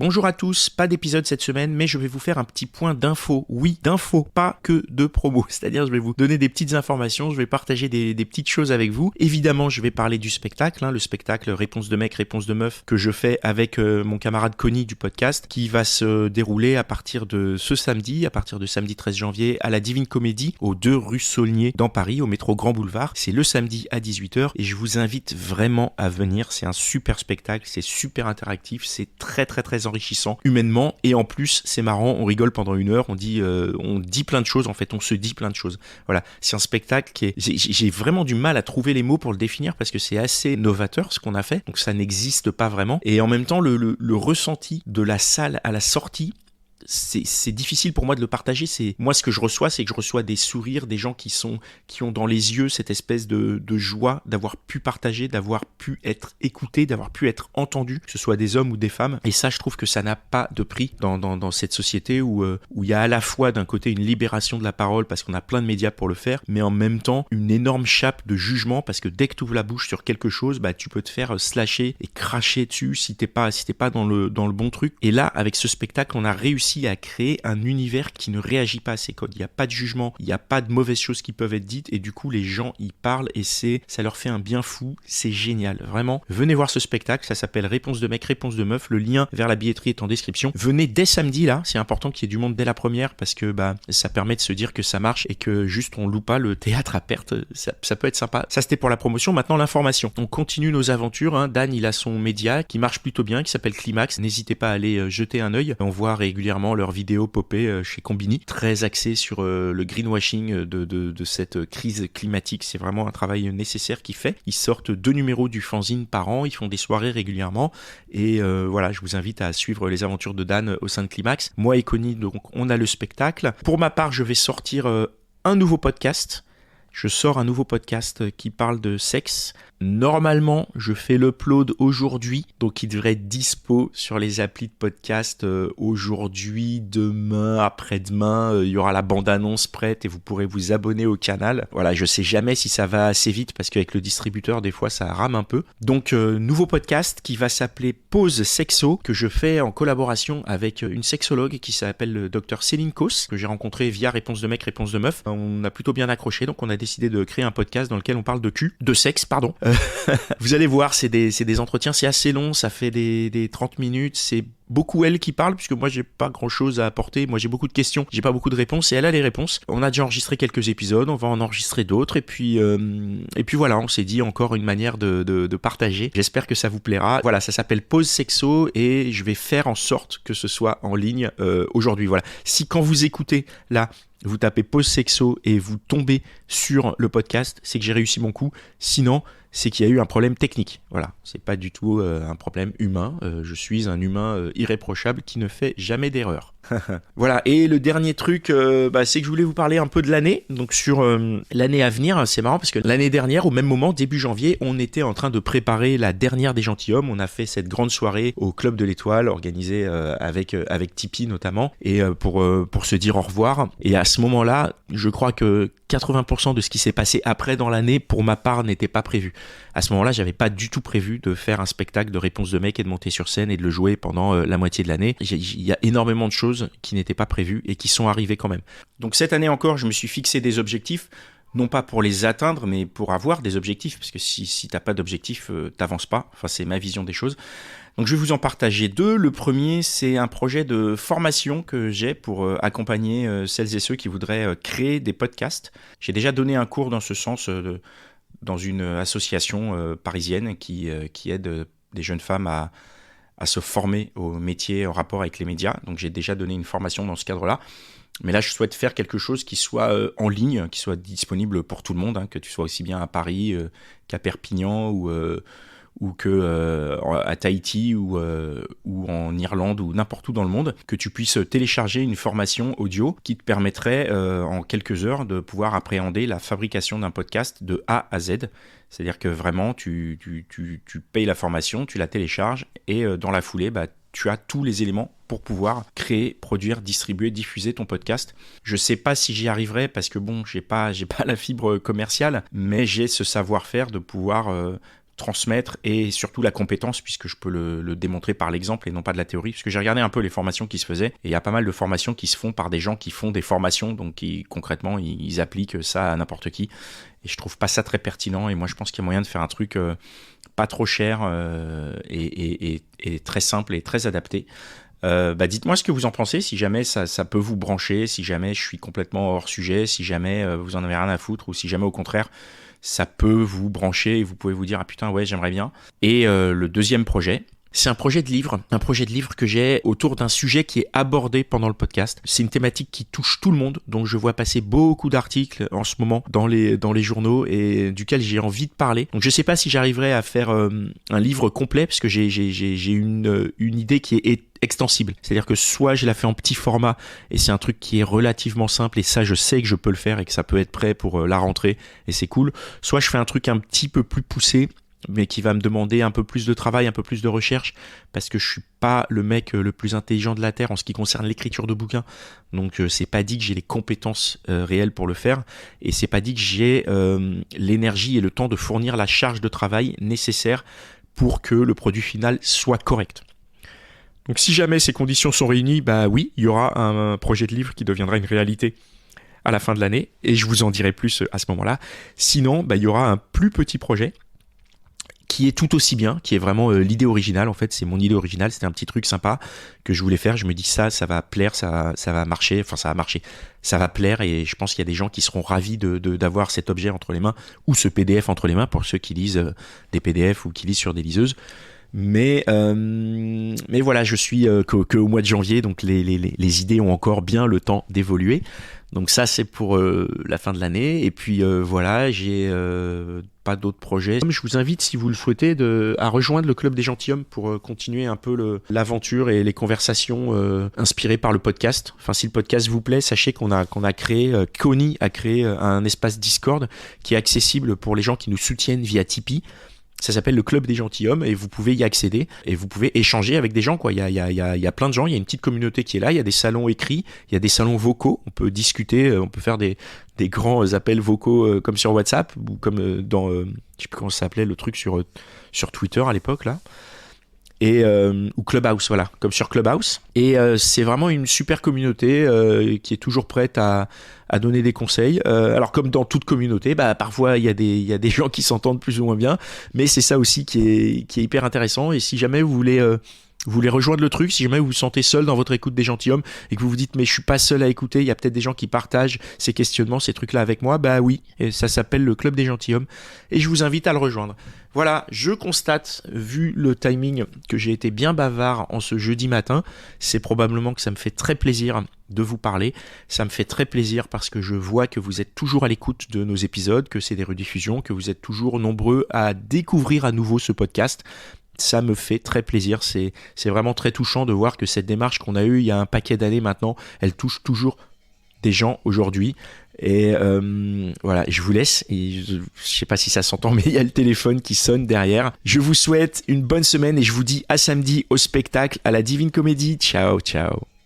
Bonjour à tous, pas d'épisode cette semaine, mais je vais vous faire un petit point d'infos. Oui, d'infos, pas que de promo. C'est-à-dire, je vais vous donner des petites informations, je vais partager des petites choses avec vous. Évidemment, je vais parler du spectacle, le spectacle Réponse de mec, Réponse de meuf, que je fais avec mon camarade Conny du podcast, qui va se dérouler à partir de ce samedi, à partir de samedi 13 janvier, à la Divine Comédie, aux 2 rue Saulnier, dans Paris, au métro Grand Boulevard. C'est le samedi à 18h, et je vous invite vraiment à venir. C'est un super spectacle, c'est super interactif, c'est très enrichissant humainement, et en plus c'est marrant, on rigole pendant 1 heure, on dit plein de choses, en fait on se dit plein de choses. Voilà, c'est un spectacle qui est, j'ai vraiment du mal à trouver les mots pour le définir parce que c'est assez novateur ce qu'on a fait, donc ça n'existe pas vraiment, et en même temps le ressenti de la salle à la sortie, c'est difficile pour moi de le partager. C'est moi, ce que je reçois, c'est que je reçois des sourires, des gens qui ont dans les yeux cette espèce de joie d'avoir pu partager, d'avoir pu être écouté, d'avoir pu être entendu, que ce soit des hommes ou des femmes. Et ça, je trouve que ça n'a pas de prix dans cette société où il y a à la fois d'un côté une libération de la parole parce qu'on a plein de médias pour le faire, mais en même temps une énorme chape de jugement parce que dès que tu ouvres la bouche sur quelque chose, tu peux te faire slasher et cracher dessus si t'es pas dans le bon truc. Et là, avec ce spectacle, on a réussi à créer un univers qui ne réagit pas à ces codes. Il n'y a pas de jugement, il n'y a pas de mauvaises choses qui peuvent être dites, et du coup les gens y parlent et ça leur fait un bien fou. C'est génial, vraiment. Venez voir ce spectacle, ça s'appelle Réponse de mec, Réponse de meuf. Le lien vers la billetterie est en description. Venez dès samedi là, c'est important qu'il y ait du monde dès la première parce que ça permet de se dire que ça marche et que juste on loue pas le théâtre à perte. Ça peut être sympa. Ça c'était pour la promotion, maintenant l'information. On continue nos aventures, Dan il a son média qui marche plutôt bien, qui s'appelle Climax. N'hésitez pas à aller jeter un œil. On voit régulièrement leurs vidéos popper chez Combini, très axé sur le greenwashing de cette crise climatique. C'est vraiment un travail nécessaire qu'ils font. Ils sortent 2 numéros du fanzine par an, ils font des soirées régulièrement, et voilà, je vous invite à suivre les aventures de Dan au sein de Climax. Moi et Conny, donc on a le spectacle. Pour ma part, je vais sortir un nouveau podcast. Je sors un nouveau podcast qui parle de sexe. Normalement, je fais l'upload aujourd'hui, donc il devrait être dispo sur les applis de podcast aujourd'hui, demain, après-demain. Il y aura la bande-annonce prête et vous pourrez vous abonner au canal. Voilà, je sais jamais si ça va assez vite parce qu'avec le distributeur, des fois, ça rame un peu. Donc, nouveau podcast qui va s'appeler Pause Sexo, que je fais en collaboration avec une sexologue qui s'appelle le Dr Céline Cos, que j'ai rencontré via Réponse de mec, Réponse de meuf. On a plutôt bien accroché, donc on a décidé de créer un podcast dans lequel on parle de sexe, pardon. Vous allez voir, c'est des entretiens, c'est assez long, ça fait des 30 minutes, c'est beaucoup elle qui parle, puisque moi j'ai pas grand chose à apporter, moi j'ai beaucoup de questions, j'ai pas beaucoup de réponses, et elle a les réponses. On a déjà enregistré quelques épisodes, on va en enregistrer d'autres, et puis voilà, on s'est dit encore une manière de partager. J'espère que ça vous plaira. Voilà, ça s'appelle Pause Sexo, et je vais faire en sorte que ce soit en ligne aujourd'hui. Voilà, si quand vous écoutez là, vous tapez Pause Sexo et vous tombez sur le podcast, c'est que j'ai réussi mon coup. Sinon, c'est qu'il y a eu un problème technique. Voilà, c'est pas du tout un problème humain. Je suis un humain irréprochable qui ne fait jamais d'erreur. Voilà, et le dernier truc, c'est que je voulais vous parler un peu de l'année. Donc sur l'année à venir, c'est marrant parce que l'année dernière, au même moment, début janvier, on était en train de préparer la dernière des gentilshommes. On a fait cette grande soirée au Club de l'Étoile, organisée avec Tipeee notamment, et pour se dire au revoir. Et à ce moment-là, je crois que 80% de ce qui s'est passé après dans l'année, pour ma part, n'était pas prévu. À ce moment-là, j'avais pas du tout prévu de faire un spectacle de Réponse de mec et de monter sur scène et de le jouer pendant la moitié de l'année. Il y a énormément de choses qui n'étaient pas prévues et qui sont arrivées quand même. Donc cette année encore, je me suis fixé des objectifs, non pas pour les atteindre, mais pour avoir des objectifs, parce que si t'as pas d'objectifs, t'avances pas. Enfin, c'est ma vision des choses. Donc je vais vous en partager 2. Le premier, c'est un projet de formation que j'ai pour accompagner celles et ceux qui voudraient créer des podcasts. J'ai déjà donné un cours dans ce sens dans une association parisienne qui aide des jeunes femmes à se former au métier en rapport avec les médias. Donc j'ai déjà donné une formation dans ce cadre-là. Mais là, je souhaite faire quelque chose qui soit en ligne, qui soit disponible pour tout le monde, que tu sois aussi bien à Paris qu'à Perpignan ou à Tahiti ou en Irlande ou n'importe où dans le monde, que tu puisses télécharger une formation audio qui te permettrait en quelques heures de pouvoir appréhender la fabrication d'un podcast de A à Z. C'est-à-dire que vraiment, tu payes la formation, tu la télécharges et dans la foulée, tu as tous les éléments pour pouvoir créer, produire, distribuer, diffuser ton podcast. Je sais pas si j'y arriverai parce que j'ai pas la fibre commerciale, mais j'ai ce savoir-faire de pouvoir transmettre et surtout la compétence, puisque je peux le démontrer par l'exemple et non pas de la théorie, puisque j'ai regardé un peu les formations qui se faisaient, et il y a pas mal de formations qui se font par des gens qui font des formations, donc qui concrètement ils appliquent ça à n'importe qui, et je trouve pas ça très pertinent, et moi je pense qu'il y a moyen de faire un truc pas trop cher et très simple et très adapté. Dites-moi ce que vous en pensez, si jamais ça peut vous brancher, si jamais je suis complètement hors sujet, si jamais vous en avez rien à foutre, ou si jamais au contraire ça peut vous brancher et vous pouvez vous dire ah putain ouais j'aimerais bien. Et le deuxième projet, c'est un projet de livre que j'ai autour d'un sujet qui est abordé pendant le podcast. C'est une thématique qui touche tout le monde, donc je vois passer beaucoup d'articles en ce moment dans les journaux et duquel j'ai envie de parler. Donc je sais pas si j'arriverai à faire un livre complet, parce que j'ai une idée qui est extensible. C'est-à-dire que soit je la fais en petit format et c'est un truc qui est relativement simple et ça je sais que je peux le faire et que ça peut être prêt pour la rentrée et c'est cool. Soit je fais un truc un petit peu plus poussé mais qui va me demander un peu plus de travail, un peu plus de recherche, parce que je suis pas le mec le plus intelligent de la Terre en ce qui concerne l'écriture de bouquins. Donc c'est pas dit que j'ai les compétences réelles pour le faire, et c'est pas dit que j'ai l'énergie et le temps de fournir la charge de travail nécessaire pour que le produit final soit correct. Donc si jamais ces conditions sont réunies, oui, il y aura un projet de livre qui deviendra une réalité à la fin de l'année, et je vous en dirai plus à ce moment-là. Sinon, il y aura un plus petit projet qui est tout aussi bien, qui est vraiment l'idée originale. En fait, c'est mon idée originale, c'était un petit truc sympa que je voulais faire. Je me dis ça va plaire, ça va marcher, ça va plaire, et je pense qu'il y a des gens qui seront ravis d'avoir cet objet entre les mains, ou ce PDF entre les mains, pour ceux qui lisent des PDF ou qui lisent sur des liseuses. Mais voilà, je suis que au mois de janvier, donc les idées ont encore bien le temps d'évoluer. Donc ça, c'est pour la fin de l'année. Et puis voilà, j'ai pas d'autres projets. Je vous invite, si vous le souhaitez, à rejoindre le Club des Gentilshommes pour continuer un peu l'aventure et les conversations inspirées par le podcast. Enfin, si le podcast vous plaît, sachez qu'on a créé, Connie a créé un espace Discord qui est accessible pour les gens qui nous soutiennent via Tipeee. Ça s'appelle le Club des Gentilshommes et vous pouvez y accéder et vous pouvez échanger avec des gens, quoi. Il y a plein de gens, il y a une petite communauté qui est là, il y a des salons écrits, il y a des salons vocaux, on peut discuter, on peut faire des grands appels vocaux comme sur WhatsApp ou comme dans, je sais plus comment ça s'appelait le truc sur Twitter à l'époque là. Et ou Clubhouse, voilà, comme sur Clubhouse. Et c'est vraiment une super communauté qui est toujours prête à donner des conseils. Alors comme dans toute communauté, parfois il y a des gens qui s'entendent plus ou moins bien, mais c'est ça aussi qui est hyper intéressant. Et si jamais vous voulez rejoindre le truc, si jamais vous vous sentez seul dans votre écoute des gentilshommes et que vous vous dites mais je suis pas seul à écouter, il y a peut-être des gens qui partagent ces questionnements, ces trucs là avec moi, oui, et ça s'appelle le Club des Gentilshommes et je vous invite à le rejoindre. Voilà, je constate, vu le timing, que j'ai été bien bavard en ce jeudi matin. C'est probablement que ça me fait très plaisir de vous parler. Ça me fait très plaisir parce que je vois que vous êtes toujours à l'écoute de nos épisodes, que c'est des rediffusions, que vous êtes toujours nombreux à découvrir à nouveau ce podcast. Ça me fait très plaisir, c'est vraiment très touchant de voir que cette démarche qu'on a eue il y a un paquet d'années maintenant, elle touche toujours des gens aujourd'hui. Et voilà, je vous laisse, et je sais pas si ça s'entend, mais il y a le téléphone qui sonne derrière. Je vous souhaite une bonne semaine et je vous dis à samedi au spectacle à la Divine Comédie. Ciao, ciao.